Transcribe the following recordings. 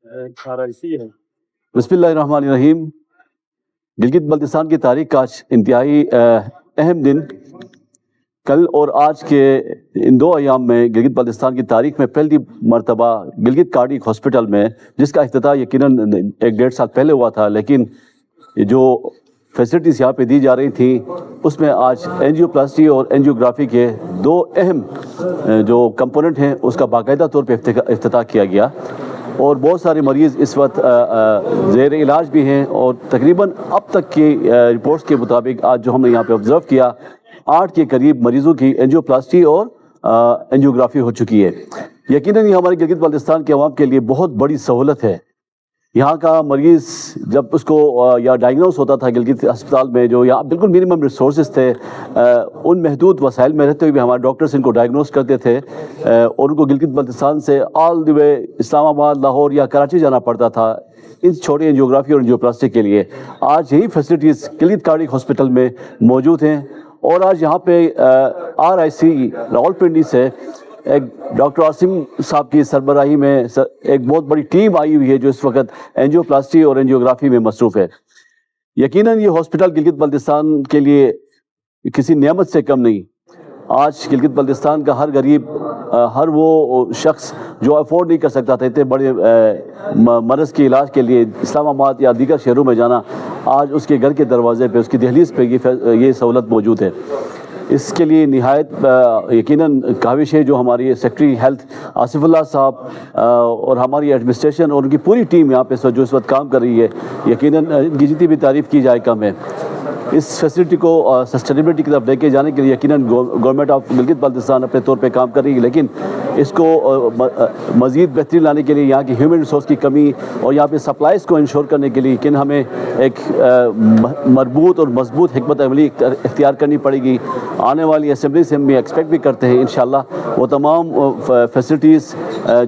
بسم اللہ الرحمن الرحیم۔ گلگت بلتستان کی تاریخ کا انتہائی اہم دن کل اور آج کے ان دو ایام میں گلگت بلتستان کی تاریخ میں پہلی مرتبہ گلگت کارڈیک ہاسپٹل میں، جس کا افتتاح یقیناً 1-1.5 سال پہلے ہوا تھا، لیکن جو فیسلٹیز یہاں پہ دی جا رہی تھیں اس میں آج اینجیوپلاسٹی اور اینجیوگرافی کے دو اہم جو کمپوننٹ ہیں اس کا باقاعدہ طور پہ افتتاح کیا گیا، اور بہت سارے مریض اس وقت زیر علاج بھی ہیں، اور تقریباً اب تک کی رپورٹس کے مطابق آج جو ہم نے یہاں پہ آبزرو کیا 8 کے قریب مریضوں کی اینجیوپلاسٹی اور اینجیوگرافی ہو چکی ہے۔ یقیناً یہ ہمارے گلگت بلتستان کے عوام کے لیے بہت بڑی سہولت ہے۔ یہاں کا مریض جب اس کو یا ڈائگنوز ہوتا تھا گلگت ہسپتال میں، جو یہاں بالکل منیمم ریسورسز تھے، ان محدود وسائل میں رہتے ہوئے بھی ہمارے ڈاکٹرز ان کو ڈائگنوز کرتے تھے، اور ان کو گلگت بلتستان سے آل دی وے اسلام آباد، لاہور یا کراچی جانا پڑتا تھا ان چھوٹی اینجیوگرافی اور اینجیوپلاسٹی کے لیے۔ آج یہی فیسلٹیز گلگت کارڈیک ہاسپٹل میں موجود ہیں، اور آج یہاں پہ RIC راولپنڈی سے ایک ڈاکٹر عاصم صاحب کی سربراہی میں ایک بہت بڑی ٹیم آئی ہوئی ہے جو اس وقت اینجیوپلاسٹی اور اینجیوگرافی میں مصروف ہے۔ یقیناً یہ ہاسپٹل گلگت بلتستان کے لیے کسی نعمت سے کم نہیں۔ آج گلگت بلتستان کا ہر غریب، ہر وہ شخص جو افورڈ نہیں کر سکتا تھا اتنے بڑے مرض کے علاج کے لیے اسلام آباد یا دیگر شہروں میں جانا، آج اس کے گھر کے دروازے پہ، اس کی دہلیز پہ یہ سہولت موجود ہے۔ اس کے لیے نہایت یقیناً کاوش ہے جو ہماری سیکرٹری ہیلتھ آصف اللہ صاحب اور ہماری ایڈمنسٹریشن اور ان کی پوری ٹیم یہاں پہ جو اس وقت کام کر رہی ہے، یقیناً ان کی جتنی بھی تعریف کی جائے کم ہے۔ اس فیسلٹی کو سسٹینیبلٹی کی طرف لے کے جانے کے لیے یقیناً گورنمنٹ آف گلگت بلتستان اپنے طور پہ کام کر رہی ہے، لیکن اس کو مزید بہتری لانے کے لیے یہاں کی ہیومن ریسورس کی کمی اور یہاں پہ سپلائز کو انشور کرنے کے لیے یقین ہمیں ایک مربوط اور مضبوط حکمت عملی اختیار کرنی پڑے گی۔ آنے والی اسمبلی سے ہم ایکسپیکٹ بھی کرتے ہیں انشاءاللہ وہ تمام فیسلٹیز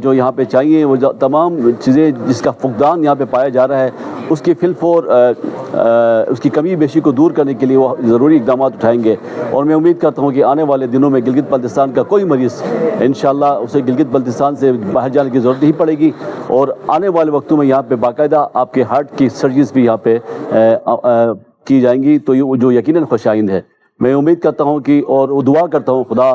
جو یہاں پہ چاہیے، وہ تمام چیزیں جس کا فقدان یہاں پہ پایا جا رہا ہے، اس کی فلفور اس کی کمی بیشی کو دور کرنے کے لیے وہ ضروری اقدامات اٹھائیں گے، اور میں امید کرتا ہوں کہ آنے والے دنوں میں گلگت بلتستان کا کوئی مریض انشاءاللہ اسے گلگت بلتستان سے باہر جانے کی ضرورت نہیں پڑے گی، اور آنے والے وقتوں میں یہاں پہ باقاعدہ آپ کے ہارٹ کی سرجریز بھی یہاں پہ کی جائیں گی، تو یہ جو یقیناً خوش آئند ہے۔ میں امید کرتا ہوں کہ اور دعا کرتا ہوں خدا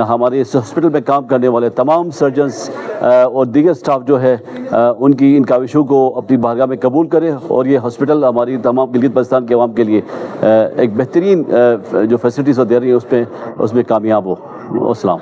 ہمارے اس ہاسپٹل میں کام کرنے والے تمام سرجنز اور دیگر سٹاف جو ہے ان کاوشوں کو اپنی بارگاہ میں قبول کرے، اور یہ ہاسپٹل ہماری تمام گلگت بلتستان کے عوام کے لیے ایک بہترین جو فیسلٹیز دے رہی ہے اس میں کامیاب ہو۔ السلام۔